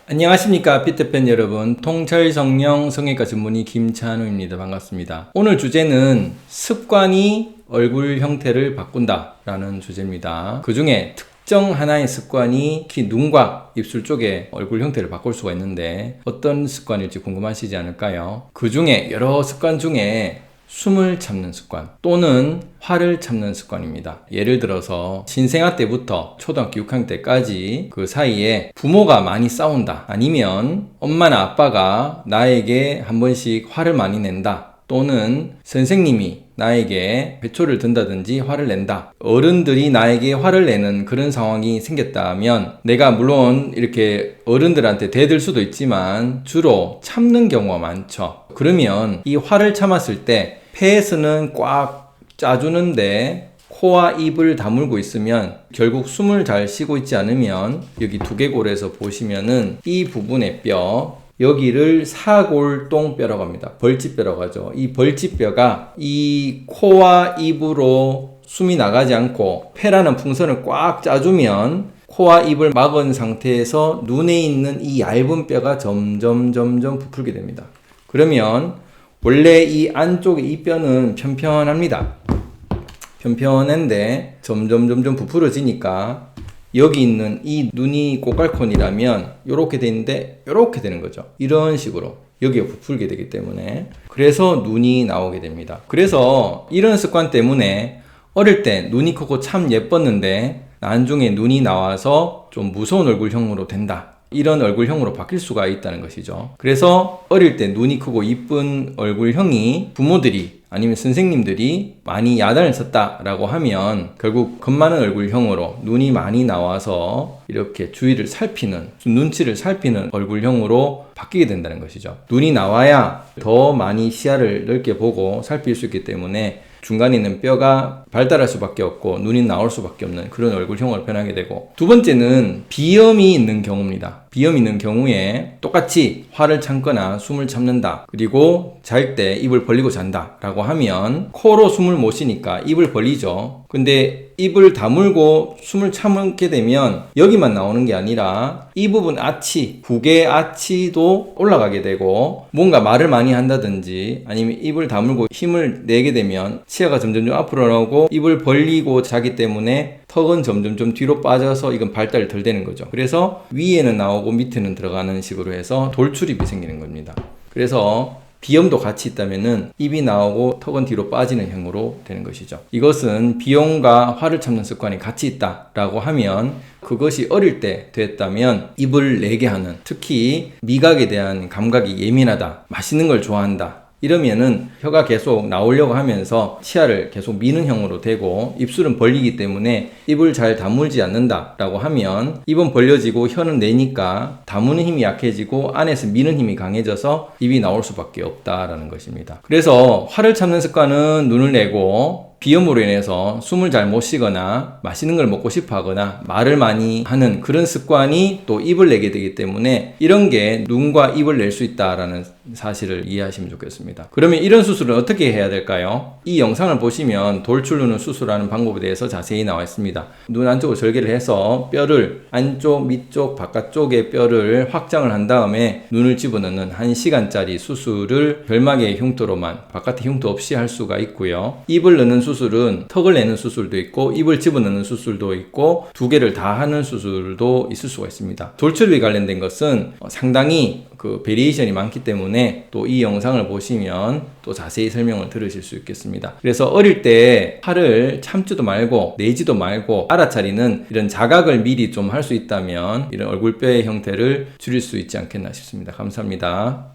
안녕하십니까 피트팬 여러분, 통찰성형 성형외과 전문의 김찬우입니다. 반갑습니다. 오늘 주제는 습관이 얼굴 형태를 바꾼다 라는 주제입니다. 그 중에 특정 하나의 습관이 특히 눈과 입술 쪽에 얼굴 형태를 바꿀 수가 있는데 어떤 습관일지 궁금하시지 않을까요? 그 중에 여러 습관 중에 숨을 참는 습관 또는 화를 참는 습관입니다. 예를 들어서 신생아 때부터 초등학교 6학년 때까지 그 사이에 부모가 많이 싸운다, 아니면 엄마나 아빠가 나에게 한 번씩 화를 많이 낸다, 또는 선생님이 나에게 회초를 든다든지 화를 낸다, 어른들이 나에게 화를 내는 그런 상황이 생겼다면 내가 물론 이렇게 어른들한테 대들 수도 있지만 주로 참는 경우가 많죠. 그러면 이 화를 참았을 때 폐에서는 꽉 짜주는데 코와 입을 다물고 있으면 결국 숨을 잘 쉬고 있지 않으면 여기 두개골에서 보시면은 이 부분의 뼈, 여기를 사골동뼈라고 합니다. 벌집뼈라고 하죠. 이 벌집뼈가 이 코와 입으로 숨이 나가지 않고 폐라는 풍선을 꽉 짜주면 코와 입을 막은 상태에서 눈에 있는 이 얇은 뼈가 점점 부풀게 됩니다. 그러면 원래 이 안쪽에 이 뼈는 편편합니다. 편편한데 점점 부풀어지니까 여기 있는 이 눈이 꼬깔콘이라면 이렇게 되는데 이렇게 되는 거죠. 이런 식으로 여기가 부풀게 되기 때문에, 그래서 눈이 나오게 됩니다. 그래서 이런 습관 때문에 어릴 때 눈이 크고 참 예뻤는데 나중에 눈이 나와서 좀 무서운 얼굴형으로 된다, 이런 얼굴형으로 바뀔 수가 있다는 것이죠. 그래서 어릴 때 눈이 크고 이쁜 얼굴형이 부모들이 아니면 선생님들이 많이 야단을 쳤다라고 하면 결국 겁 많은 얼굴형으로 눈이 많이 나와서 이렇게 주위를 살피는, 눈치를 살피는 얼굴형으로 바뀌게 된다는 것이죠. 눈이 나와야 더 많이 시야를 넓게 보고 살필 수 있기 때문에 중간에 있는 뼈가 발달할 수밖에 없고 눈이 나올 수밖에 없는 그런 얼굴형으로 변하게 되고, 두 번째는 비염이 있는 경우입니다. 비염이 있는 경우에 똑같이 화를 참거나 숨을 참는다, 그리고 잘 때 입을 벌리고 잔다 라고 하면 코로 숨을 못 쉬니까 입을 벌리죠. 근데 입을 다물고 숨을 참게 되면 여기만 나오는 게 아니라 이 부분 아치, 구개 아치도 올라가게 되고, 뭔가 말을 많이 한다든지 아니면 입을 다물고 힘을 내게 되면 치아가 점점 앞으로 나오고 입을 벌리고 자기 때문에 턱은 점점 뒤로 빠져서 이건 발달이 덜 되는 거죠. 그래서 위에는 나오고 밑에는 들어가는 식으로 해서 돌출입이 생기는 겁니다. 그래서 비염도 같이 있다면은 입이 나오고 턱은 뒤로 빠지는 형으로 되는 것이죠. 이것은 비염과 화를 참는 습관이 같이 있다라고 하면, 그것이 어릴 때 됐다면 입을 내게 하는, 특히 미각에 대한 감각이 예민하다, 맛있는 걸 좋아한다, 이러면은 혀가 계속 나오려고 하면서 치아를 계속 미는 형으로 되고 입술은 벌리기 때문에 입을 잘 다물지 않는다 라고 하면 입은 벌려지고 혀는 내니까 다무는 힘이 약해지고 안에서 미는 힘이 강해져서 입이 나올 수밖에 없다라는 것입니다. 그래서 화를 참는 습관은 눈을 내고 비염으로 인해서 숨을 잘 못 쉬거나 맛있는 걸 먹고 싶어 하거나 말을 많이 하는 그런 습관이 또 입을 내게 되기 때문에 이런 게 눈과 입을 낼 수 있다라는 사실을 이해하시면 좋겠습니다. 그러면 이런 수술은 어떻게 해야 될까요? 이 영상을 보시면 돌출 눈을 수술하는 방법에 대해서 자세히 나와 있습니다. 눈 안쪽으로 절개를 해서 뼈를 안쪽, 밑쪽, 바깥쪽의 뼈를 확장을 한 다음에 눈을 집어넣는 1시간짜리 수술을 결막의 흉터로만, 바깥의 흉터 없이 할 수가 있고요. 입을 넣는 수술은 턱을 내는 수술도 있고 입을 집어넣는 수술도 있고 두 개를 다 하는 수술도 있을 수가 있습니다. 돌출입에 관련된 것은 상당히 그 베리에이션이 많기 때문에 또 이 영상을 보시면 또 자세히 설명을 들으실 수 있겠습니다. 그래서 어릴 때 화를 참지도 말고 내지도 말고 알아차리는 이런 자각을 미리 좀 할 수 있다면 이런 얼굴뼈의 형태를 줄일 수 있지 않겠나 싶습니다. 감사합니다.